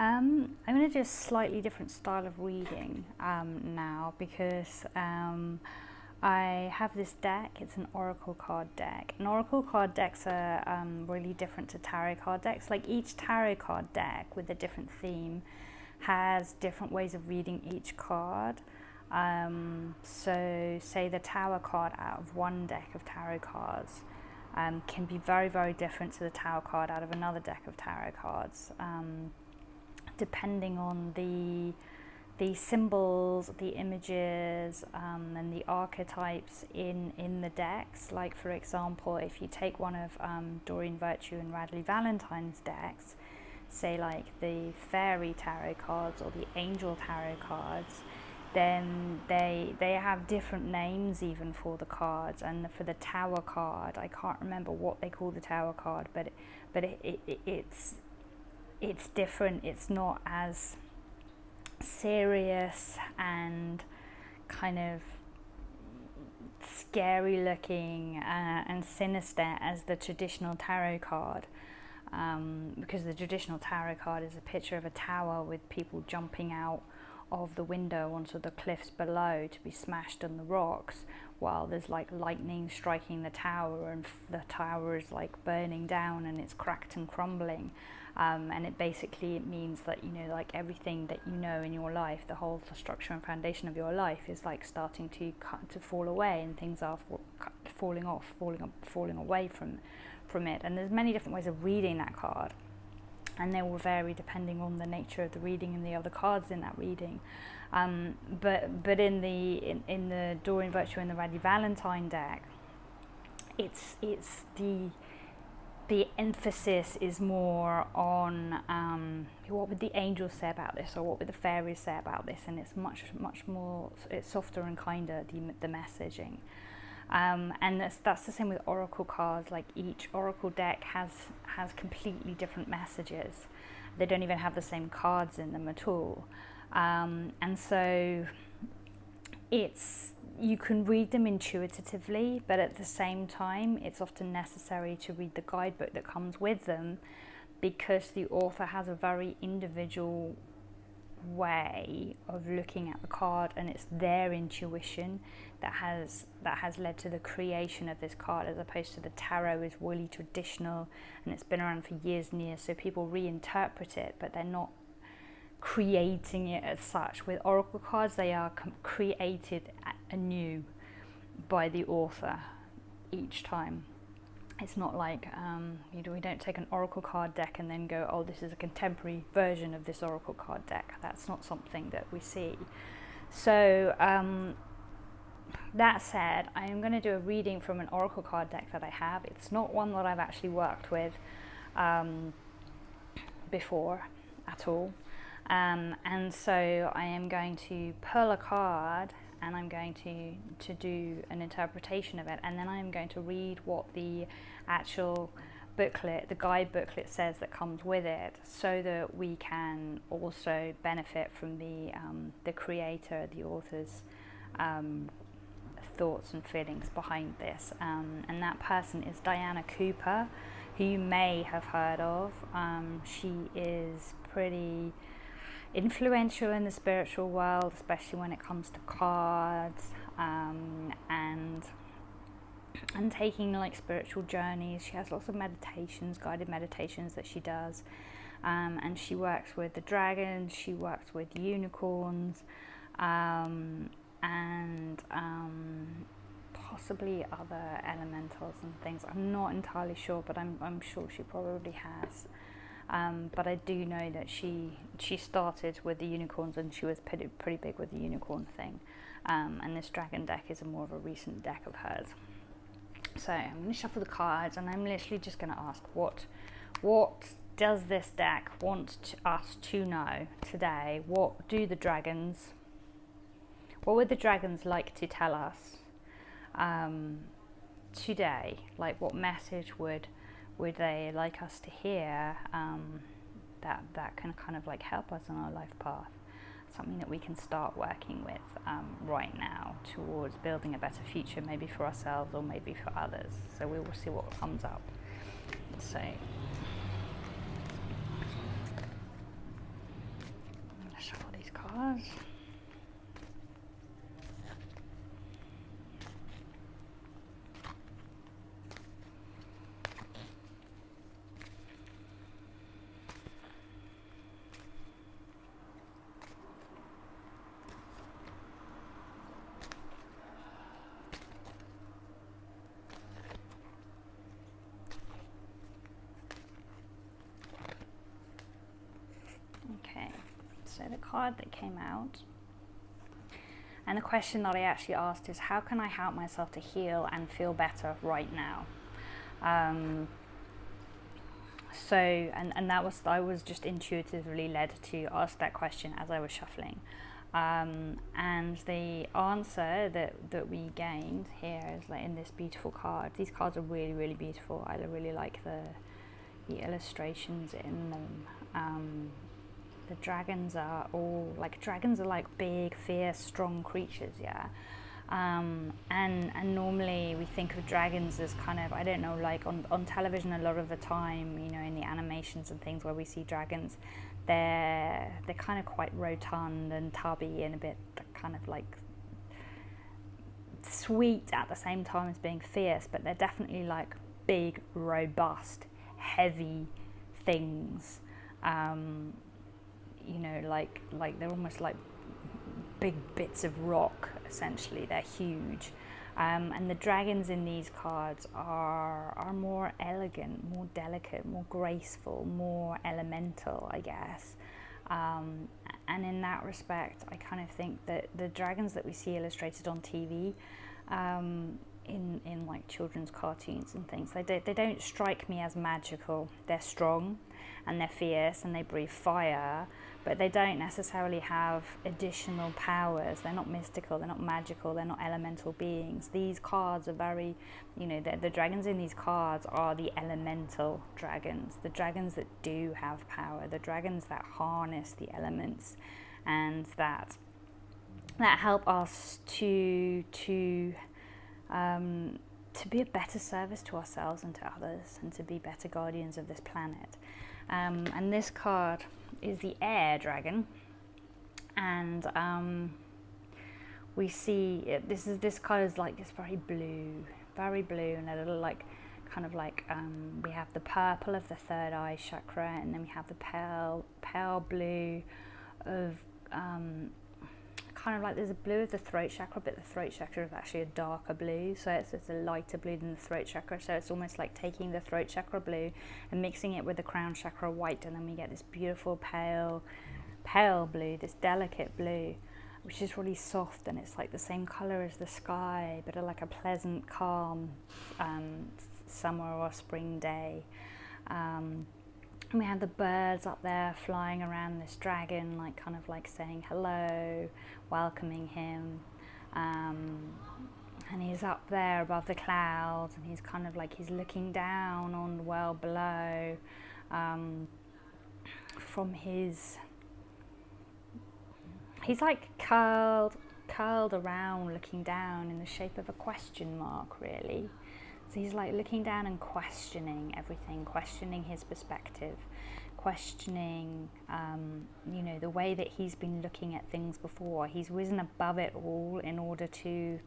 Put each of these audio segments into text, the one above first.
I'm going to do a slightly different style of reading now because I have this deck. It's an oracle card deck. And oracle card decks are really different to tarot card decks. Like each tarot card deck with a different theme has different ways of reading each card. So say the Tower card out of one deck of tarot cards can be very, very different to the Tower card out of another deck of tarot cards. Depending on the symbols, the images, and the archetypes in the decks. Like for example, if you take one of Doreen Virtue and Radley Valentine's decks, say like the Fairy Tarot cards or the Angel Tarot cards, then they have different names even for the cards. And for the Tower card, I can't remember what they call the Tower card, but it's different. It's not as serious and kind of scary looking and sinister as the traditional tarot card, because the traditional tarot card is a picture of a tower with people jumping out of the window onto the cliffs below to be smashed on the rocks, while there's like lightning striking the tower and the tower is like burning down and it's cracked and crumbling. And it basically means that, you know, like everything that you know in your life, the whole structure and foundation of your life is like starting to fall away, and things are falling away from it. And there's many different ways of reading that card, and they will vary depending on the nature of the reading and the other cards in that reading. But in the Doreen Virtue and the Radley Valentine deck, it's the emphasis is more on what would the angels say about this, or what would the fairies say about this, and it's much more, it's softer and kinder, the messaging. And that's the same with oracle cards. Like each oracle deck has completely different messages. They don't even have the same cards in them at all. And so you can read them intuitively, but at the same time it's often necessary to read the guidebook that comes with them, because the author has a very individual way of looking at the card, and it's their intuition that has led to the creation of this card, as opposed to the tarot is really traditional and it's been around for years and years, so people reinterpret it, but they're not creating it as such. With oracle cards, they are created anew by the author each time. It's not like we don't take an oracle card deck and then go, oh, this is a contemporary version of this oracle card deck. That's not something that we see. So that said, I am going to do a reading from an oracle card deck that I have. It's not one that I've actually worked with before at all. And so I am going to pull a card, and I'm going to do an interpretation of it, and then I'm going to read what the actual booklet, the guide booklet, says that comes with it, so that we can also benefit from the creator, the author's thoughts and feelings behind this. And that person is Dianna Cooper, who you may have heard of. She is pretty influential in the spiritual world, especially when it comes to cards, and taking like spiritual journeys. She has lots of meditations, guided meditations that she does, and she works with the dragons, she works with unicorns, and possibly other elementals and things. I'm not entirely sure, but I'm sure she probably has. But I do know that she started with the unicorns, and she was pretty big with the unicorn thing. And this dragon deck is more of a recent deck of hers. So I'm going to shuffle the cards, and I'm literally just going to ask, what does this deck want us to know today? What would the dragons like to tell us today? Like, what message would they like us to hear, that can kind of like help us on our life path, something that we can start working with right now towards building a better future, maybe for ourselves or maybe for others. So we will see what comes up. So card. Okay, so the card that came out, and the question that I actually asked is, how can I help myself to heal and feel better right now? And that was, I was just intuitively led to ask that question as I was shuffling. And the answer that we gained here is like in this beautiful card. These cards are really, really beautiful. I really like the illustrations in them. The dragons are all like big, fierce, strong creatures, yeah. And normally we think of dragons as kind of, I don't know, like on television a lot of the time, you know, in the animations and things where we see dragons, they're kind of quite rotund and tubby and a bit kind of like sweet at the same time as being fierce, but they're definitely like big, robust, heavy things. You know, like they're almost like big bits of rock, essentially. They're huge. And the dragons in these cards are more elegant, more delicate, more graceful, more elemental, I guess. And in that respect, I kind of think that the dragons that we see illustrated on TV, in like children's cartoons and things, they don't strike me as magical. They're strong and they're fierce and they breathe fire, but they don't necessarily have additional powers. They're not mystical, they're not magical, they're not elemental beings. These cards are very, you know, the dragons in these cards are the elemental dragons, the dragons that do have power, the dragons that harness the elements and that help us to be a better service to ourselves and to others, and to be better guardians of this planet. And this card is the air dragon, and we see it, this card is like it's very blue, and a little like kind of like we have the purple of the third eye chakra, and then we have the pale blue of kind of like there's a blue of the throat chakra, but the throat chakra is actually a darker blue, so it's a lighter blue than the throat chakra. So it's almost like taking the throat chakra blue and mixing it with the crown chakra white, and then we get this beautiful pale blue, this delicate blue, which is really soft, and it's like the same color as the sky, but like a pleasant, calm summer or spring day. And we have the birds up there flying around this dragon, like kind of like saying hello, welcoming him. And he's up there above the clouds, and he's kind of like he's looking down on the world below from his. He's like curled around, looking down in the shape of a question mark, really. So he's like looking down and questioning everything, questioning his perspective, questioning, you know, the way that he's been looking at things before. He's risen above it all in order to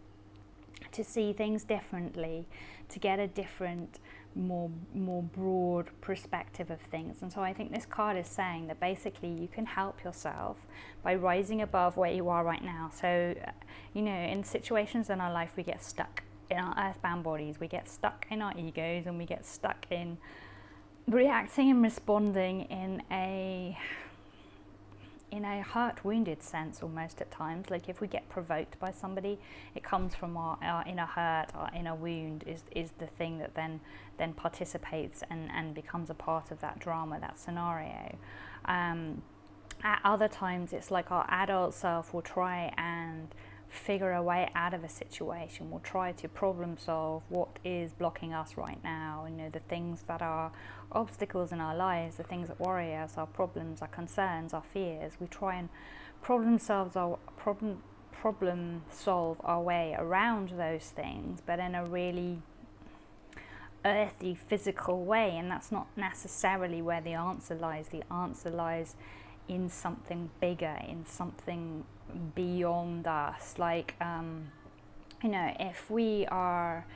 see things differently, to get a different, more broad perspective of things. And so I think this card is saying that basically you can help yourself by rising above where you are right now. So, you know, in situations in our life we get stuck in our earthbound bodies, we get stuck in our egos, and we get stuck in reacting and responding in a hurt, wounded sense almost at times. Like if we get provoked by somebody, it comes from our inner hurt, our inner wound is the thing that then participates and becomes a part of that drama, that scenario. At other times it's like our adult self will try and figure a way out of a situation. We'll try to problem solve what is blocking us right now, you know, the things that are obstacles in our lives, the things that worry us, our problems, our concerns, our fears. We try and problem solve our way around those things, but in a really earthy, physical way, and that's not necessarily where the answer lies. The answer lies in something bigger, in something beyond us. Like, if we are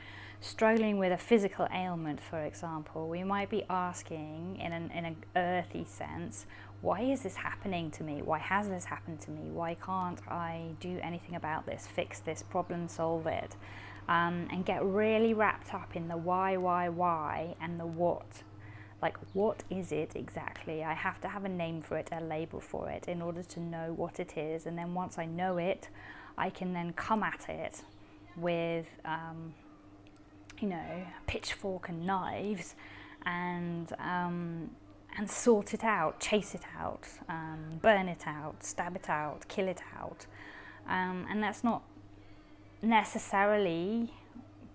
struggling with a physical ailment, for example, we might be asking in an earthy sense, why is this happening to me? Why has this happened to me? Why can't I do anything about this, fix this problem, solve it? And get really wrapped up in the why, and the what. Like, what is it exactly? I have to have a name for it, a label for it, in order to know what it is. And then once I know it, I can then come at it with, pitchfork and knives, and sort it out, chase it out, burn it out, stab it out, kill it out. And that's not necessarily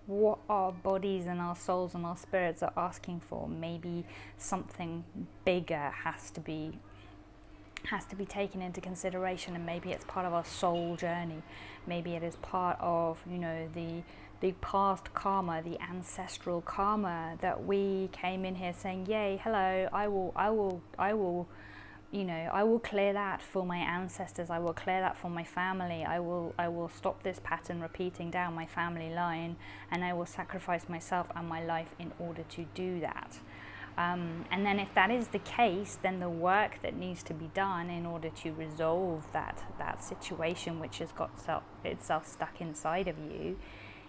what our bodies and our souls and our spirits are asking for. Maybe something bigger has to be taken into consideration, and maybe it's part of our soul journey. Maybe it is part of, the past karma, the ancestral karma, that we came in here saying, yay, hello, I will clear that for my ancestors, I will clear that for my family, I will stop this pattern repeating down my family line, and I will sacrifice myself and my life in order to do that. And then if that is the case, then the work that needs to be done in order to resolve that situation which has got itself stuck inside of you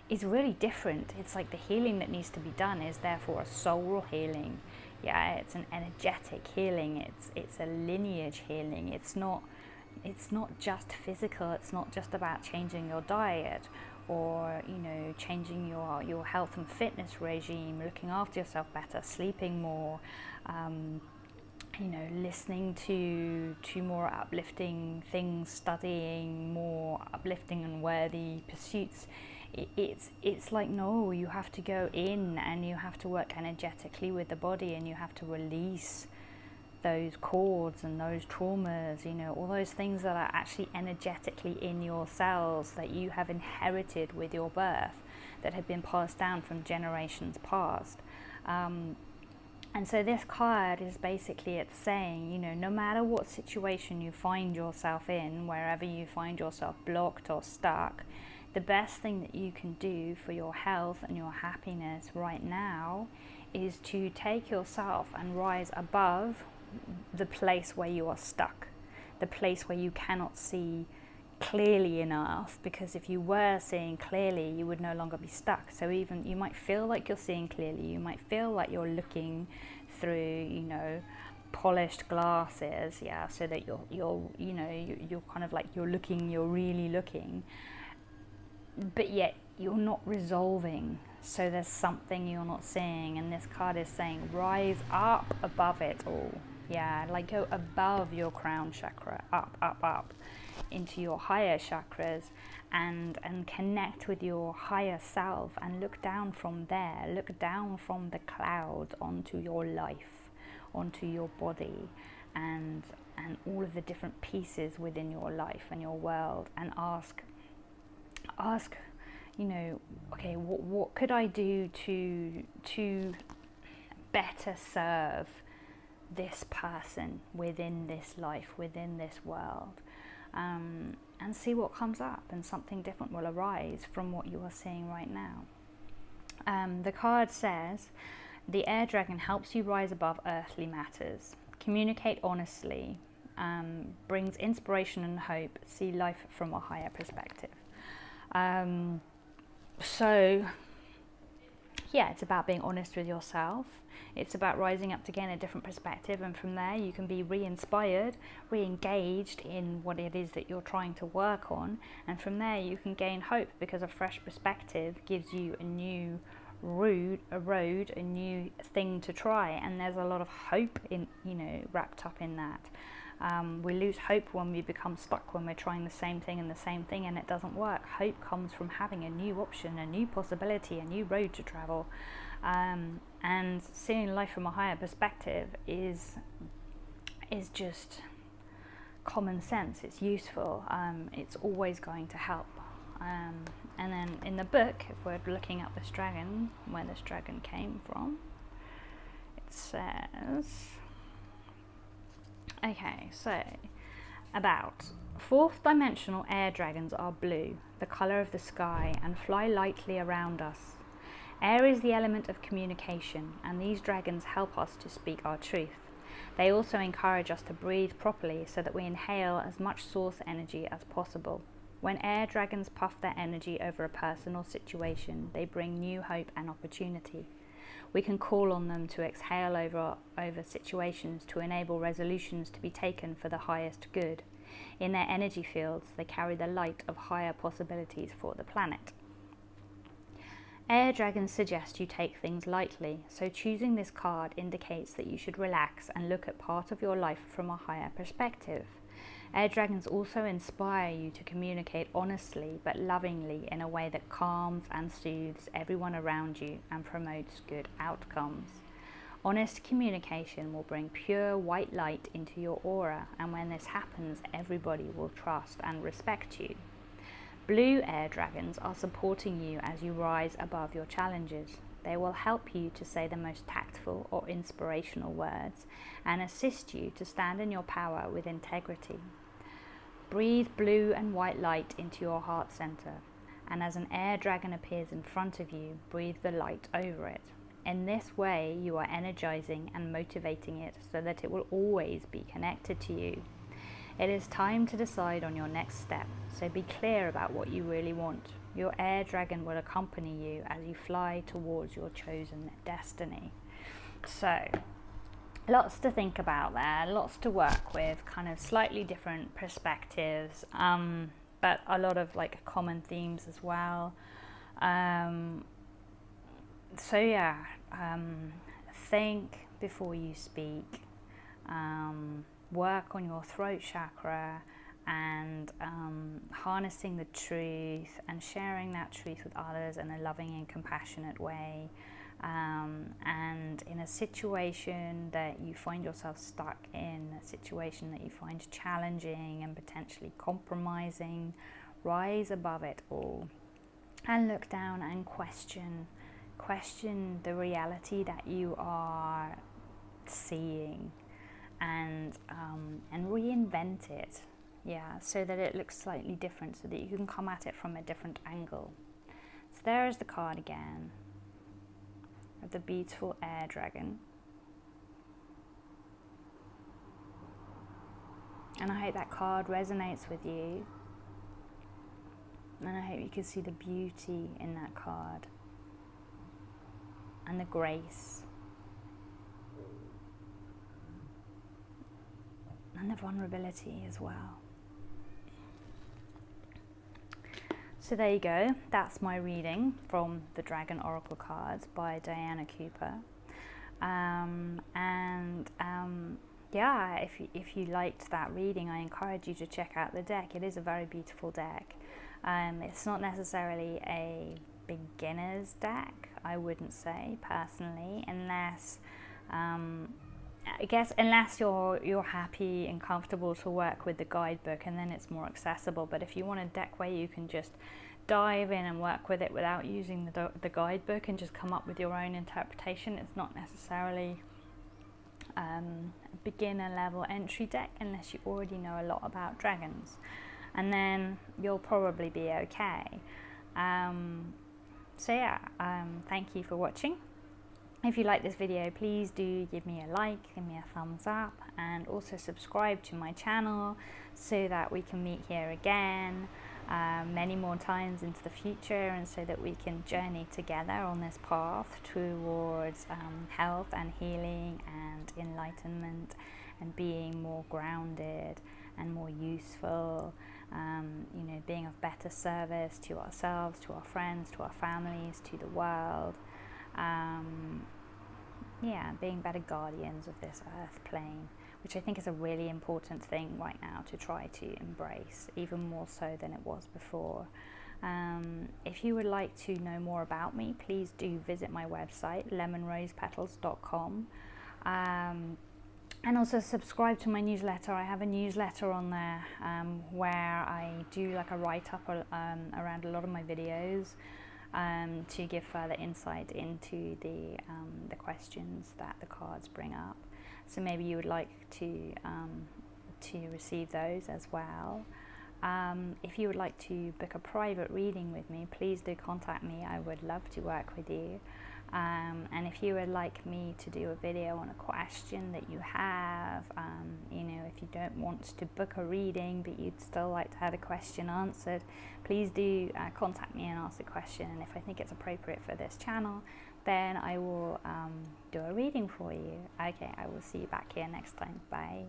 is really different. It's like the healing that needs to be done is therefore a soul healing. Yeah, it's an energetic healing. It's a lineage healing. It's not just physical. It's not just about changing your diet or changing your health and fitness regime, looking after yourself better, sleeping more, listening to more uplifting things, studying more uplifting and worthy pursuits. It's like, no, you have to go in and you have to work energetically with the body, and you have to release those cords and those traumas, all those things that are actually energetically in your cells that you have inherited with your birth, that have been passed down from generations past. And so this card is basically, it's saying, no matter what situation you find yourself in, wherever you find yourself blocked or stuck, the best thing that you can do for your health and your happiness right now is to take yourself and rise above the place where you are stuck, the place where you cannot see clearly enough, because if you were seeing clearly, you would no longer be stuck. So even you might feel like you're seeing clearly, you might feel like you're looking through, polished glasses, so that you're kind of like you're really looking, but yet you're not resolving. So there's something you're not seeing, and this card is saying rise up above it all. Like go above your crown chakra, up into your higher chakras, and connect with your higher self, and look down from there, look down from the clouds onto your life, onto your body, and all of the different pieces within your life and your world, and ask, okay, what could I do to better serve this person within this life, within this world, and see what comes up, and something different will arise from what you are seeing right now. The card says, the air dragon helps you rise above earthly matters, communicate honestly, brings inspiration and hope, see life from a higher perspective. So it's about being honest with yourself. It's about rising up to gain a different perspective, and from there you can be re-inspired, re-engaged in what it is that you're trying to work on, and from there you can gain hope, because a fresh perspective gives you a new road, a new thing to try, and there's a lot of hope in wrapped up in that. We lose hope when we become stuck, when we're trying the same thing and it doesn't work. Hope comes from having a new option, a new possibility, a new road to travel, and seeing life from a higher perspective is just common sense. It's useful. It's always going to help. And then in the book, if we're looking at this dragon, where this dragon came from, it says, Okay, so about fourth dimensional air dragons are blue, the colour of the sky, and fly lightly around us. Air is the element of communication, and these dragons help us to speak our truth. They also encourage us to breathe properly so that we inhale as much source energy as possible. When air dragons puff their energy over a person or situation, they bring new hope and opportunity. We can call on them to exhale over situations to enable resolutions to be taken for the highest good. In their energy fields, they carry the light of higher possibilities for the planet. Air dragons suggest you take things lightly, so choosing this card indicates that you should relax and look at part of your life from a higher perspective. Air dragons also inspire you to communicate honestly but lovingly in a way that calms and soothes everyone around you and promotes good outcomes. Honest communication will bring pure white light into your aura, and when this happens, everybody will trust and respect you. Blue air dragons are supporting you as you rise above your challenges. They will help you to say the most tactful or inspirational words and assist you to stand in your power with integrity. Breathe blue and white light into your heart center, and as an air dragon appears in front of you, breathe the light over it. In this way, you are energizing and motivating it so that it will always be connected to you. It is time to decide on your next step, so be clear about what you really want. Your air dragon will accompany you as you fly towards your chosen destiny. So, lots to think about there, lots to work with, kind of slightly different perspectives, but a lot of like common themes as well. Think before you speak. Work on your throat chakra and harnessing the truth and sharing that truth with others in a loving and compassionate way. And in a situation that you find yourself stuck in, a situation that you find challenging and potentially compromising, rise above it all and look down and question the reality that you are seeing, and reinvent it, so that it looks slightly different, so that you can come at it from a different angle. So there is the card again of the beautiful air dragon, and I hope that card resonates with you, and I hope you can see the beauty in that card and the grace and the vulnerability as well. So there you go, that's my reading from the Dragon Oracle cards by Dianna Cooper. If you liked that reading, I encourage you to check out the deck. It is a very beautiful deck. It's not necessarily a beginner's deck, I wouldn't say personally, unless you're happy and comfortable to work with the guidebook, and then it's more accessible. But if you want a deck where you can just dive in and work with it without using the guidebook and just come up with your own interpretation, it's not necessarily a beginner level entry deck unless you already know a lot about dragons, and then you'll probably be okay. Thank you for watching. If you like this video, please do give me a like, give me a thumbs up, and also subscribe to my channel so that we can meet here again many more times into the future, and so that we can journey together on this path towards health and healing and enlightenment and being more grounded and more useful, being of better service to ourselves, to our friends, to our families, to the world. Being better guardians of this earth plane, which I think is a really important thing right now to try to embrace, even more so than it was before. If you would like to know more about me, please do visit my website, lemonrosepetals.com, and also subscribe to my newsletter. I have a newsletter on there where I do like a write-up around a lot of my videos, to give further insight into the questions that the cards bring up. So maybe you would like to receive those as well. If you would like to book a private reading with me, please do contact me. I would love to work with you. And if you would like me to do a video on a question that you have, you know, if you don't want to book a reading but you'd still like to have a question answered, please do contact me and ask a question, and if I think it's appropriate for this channel, then I will do a reading for you. Okay, I will see you back here next time. Bye.